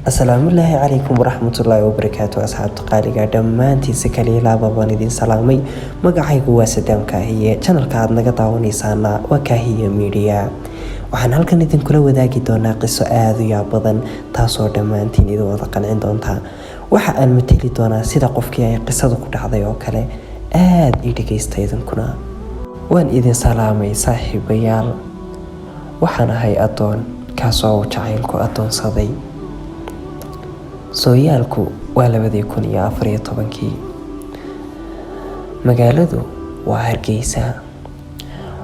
asalaamu calaykum waraxmatullaahi wabarakaatu. asxaabta qaaliga dhammaantiisa kaliya laaba baan idin salaamay. magacaygu waa Sadaam Kaahiye, channelka aad naga daawanaysaana waa Kaahiye Media. waxaan halkan idinkula wadaagi doonaa qiso aad u yaab badan taasoo dhammaantiin idin wada qancin doonta. waxa aan mateli doonaa sida qofkii ay qisadu ku dhacday oo kale. aad ii dhageysta idinkuna. waan idin salaamay saaxiibayaal. waxaan ahay adoon kaasoo jacaylku adoonsaday. sooyaalku waa 2014. magaaladu waa Hargeysa.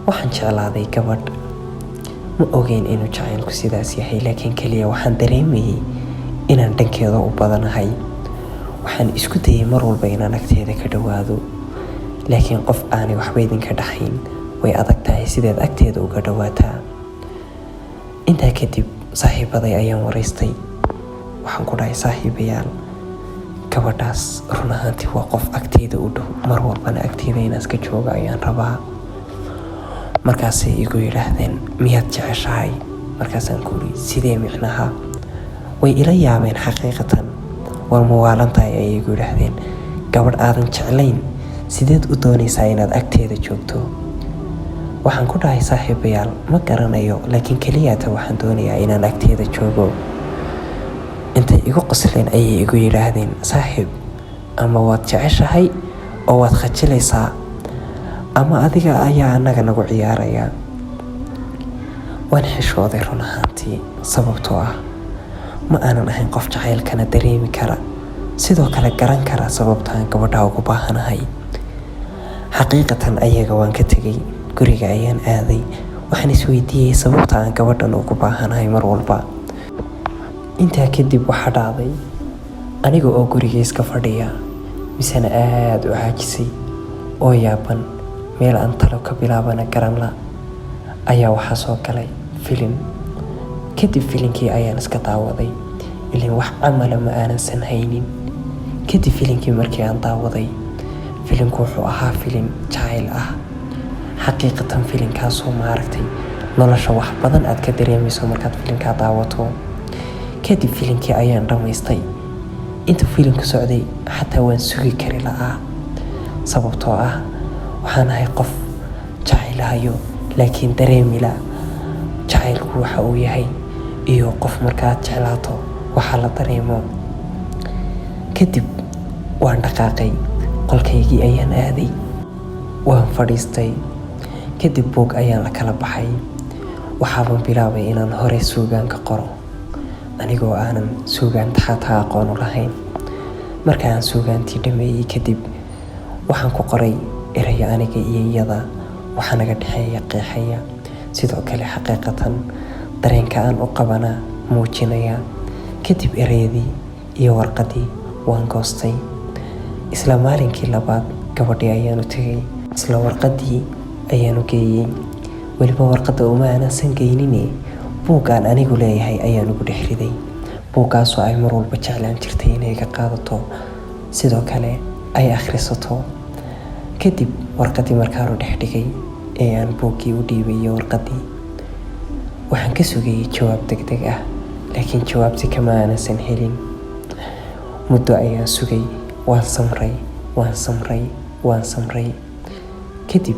waxaan jeclaaday gabadh. ma ogeyn inuu jacaylku sidaas yahay, laakiin kaliya waxaan dareemayay inaan dhankeeda u badanahay. waxaan isku dayay mar walba inaan agteeda ka dhowaado, laakiin qof aanay waxba idinka dhaxayn way adag tahay sideed agteeda uga dhowaataa. intaa kadib saaxiibaday ayaan waraystay. waxaan ku dhahay, saaxiibayaal, gabadhaas run ahaantii waa qof agteeda u dhow, mar walbana agteeda inaan iska jooga ayaan rabaa. markaasay igu yidhaahdeen, miyaad jeceshahay? markaasaan ku uri, sidee micnaha? way ila yaabeen xaqiiqatan. war muwaalantahay ayay igu yidhaahdeen. gabadh aadan jeclayn sideed u doonaysaa inaad agteeda joogto? waxaan ku dhahay, saaxiibayaal, ma garanayo, laakiin keliyaata waxaan doonayaa inaan agteeda joogo. intay igu qosleen ayay igu yidhaahdeen, saaxiib, ama waad jeceshahay oo waad khajilaysaa, ama adiga ayaa annaga nagu ciyaaraya. waan xishooday run ahaantii, sababtoo ah ma aanan ahayn qof jacaylkana dareemi kara, sidoo kale garan kara sababtaan gabadha ugu baahanahay. xaqiiqatan ayaga waan ka tegay, guriga ayaan aaday. waxaan isweydiiyey sababta aan gabadhan ugu baahanahay mar walba. intaa kadib waxaa dhacday, aniga oo guriga iska fadhiya misena aad u caajisay oo yaaban, meel aan talo ka bilaabana garanla, ayaa waxaa soo galay filin. kadib filinkii ayaan iska daawaday, ilin wax camala ma aanan haynin. kadib filinkii markii aan daawaday, filinku wuxuu ahaa filin jacayl ah. xaqiiqatan filinkaasoo maaragtay nolosha wax badan aad ka dareemayso markaad filinkaa daawato. kadib filinkii ayaan dhammaystay. inta filinku socday xataa waan sugi kari la'aa, sababtoo ah waxaan ahay qof jacaylahayo laakiin dareemi la jacaylku waxa uu yahay, iyo qof markaad jeclaato waxa la dareemo. kadib waan dhaqaaqay, qolkaygii ayaan aaday, waan fadhiistay. kadib buug ayaan la kala baxay. waxaaban bilaabay inaan hore suugaanka qoro, anigoo aanan suugaanta xataa aqoon u lahayn. marka aan suugaantii dhameeyey kadib, waxaan ku qoray erayo aniga iyo iyada waxa naga dhexeeya qeexaya, sidoo kale xaqiiqatan dareenka aan u qabana muujinaya. kadib erayadii iyo warqadii waan goostay. isla maalinkii labaad gabadhii ayaanu tegay, isla warqadii ayaanu geeyey. weliba warqadda uma aanan geynine, buug aan anigu leeyahay ayaan ugu dhex riday. buuggaasoo ay mar walba jeclaan jirtay inay ka qaadato, sidoo kale ay akhrisato. kadib warqadii markaanu dhex dhigay ee aan buuggii u dhiibay warqadii, waxaan ka sugayay jawaab degdeg ah, laakiin jawaabti kama aanan helin. muddo ayaan sugay, waan samray. kadib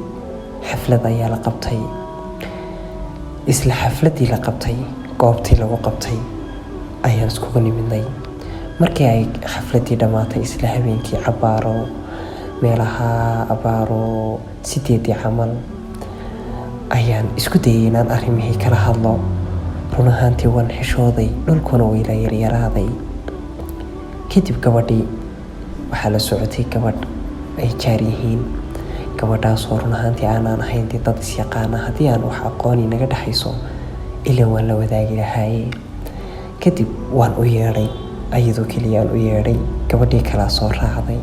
xaflad ayaa la qabtay. isla xafladii la qabtay, goobtii lagu qabtay ayaan iskugu nimidnay. markii ay xafladii dhammaatay, isla habeenkii meelaha abaaro 8 camal ayaan isku dayay inaan arrimihii kala hadlo. run ahaantii waan xishooday, dhulkuna wayla yaryaraaday. kadib gabadhii waxaa la socotay gabadh ay jaar yihiin. gabadhaasoo run ahaantii aanaan ahayn dad isyaqaana. haddii aan wax aqooni naga dhexayso ilaa waan la wadaagi lahaaye. kadib waan u yeedhay, ayadoo keliyaan u yeedhay. gabadhii kalaa soo raacday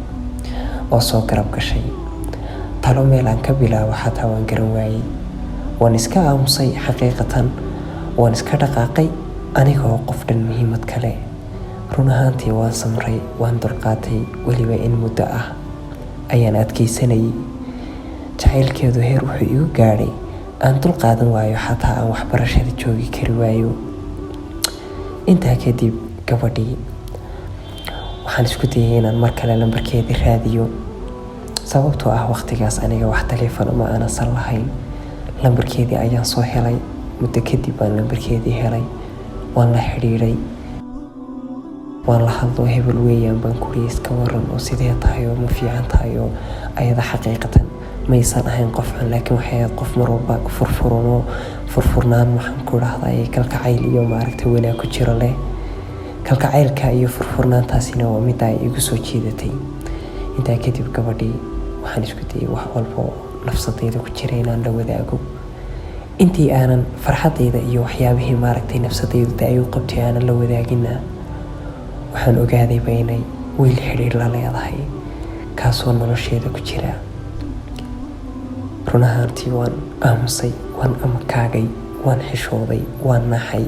oo soo garab gashay. talo meel aan ka bilaabo xataa waan garan waayey. waan iska aamusay, xaqiiqatan waan iska dhaqaaqay anigoo qof dhan muhiimad kale. run ahaantii waan samray, waan dulqaatay. weliba in muddo ah ayaan adkeysanayay. jacaylkeedu heer wuxuu igu gaadhay aan dulqaadan waayo, xataa aan waxbarashada joogi kari waayo. intaa kadib gabadhii. Waxaan isku dayay inaan mar kale lambarkeedii raadiyo, sababtoo ah waqtigaas aniga wax taleefan ma aanan lahayn. Lambarkeedii ayaan soo helay, muddo kadib baan lambarkeedii helay. Waan la xiriiray, waan la hadlo, hebel weeyaan baan ku yiri, iska waran oo sidee tahay oo ma fiican tahay. oo ayada xaqiiqatan maysan ahayn qof xun, laakiin waxay ahayd qof mar walba furfurnaan waxaan ku dhahday kalgacayl iyo maaragtay wanaag ku jiro leh. Kalgacaylka iyo furfurnaantaasina waa mid ay igu soo jiidatay. Intaa kadib gabadhii waxaan isku dayay wax walba oo nafsadayda ku jira inaan la wadaago. Intii aanan farxadayda iyo waxyaabihii maaragtay nafsadayda ay u qabtay aanan la wadaagina, waxaan ogaadayba inay wiil xiriir la leedahay kaasoo nolosheeda ku jira. Run ahaantii waan aamusay, waan amakaagay, waan xishooday, waan naxay.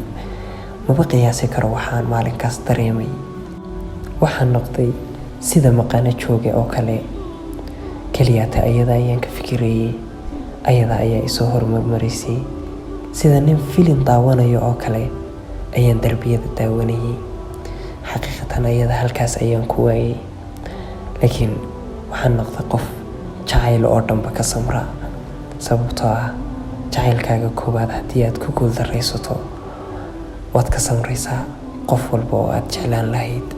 Maba qiyaasi karo waxaan maalinkaas dareemay. Waxaan noqday sida maqaano jooga oo kale. Kaliyaata ayada ayaan ka fikirayay, ayada ayaa isoo hormarisay. Sida nin filin daawanayo oo kale ayaan darbiyada daawanayay. Xaqiiqatan ayada halkaas ayaan ku waayay. Laakiin waxaan noqday qof jacayl oo dhanba ka samra, sababtoo ah jacaylkaaga koowaad haddii aad ku guuldaraysato waad ka samraysaa qof walba oo aad jeclaan lahayd.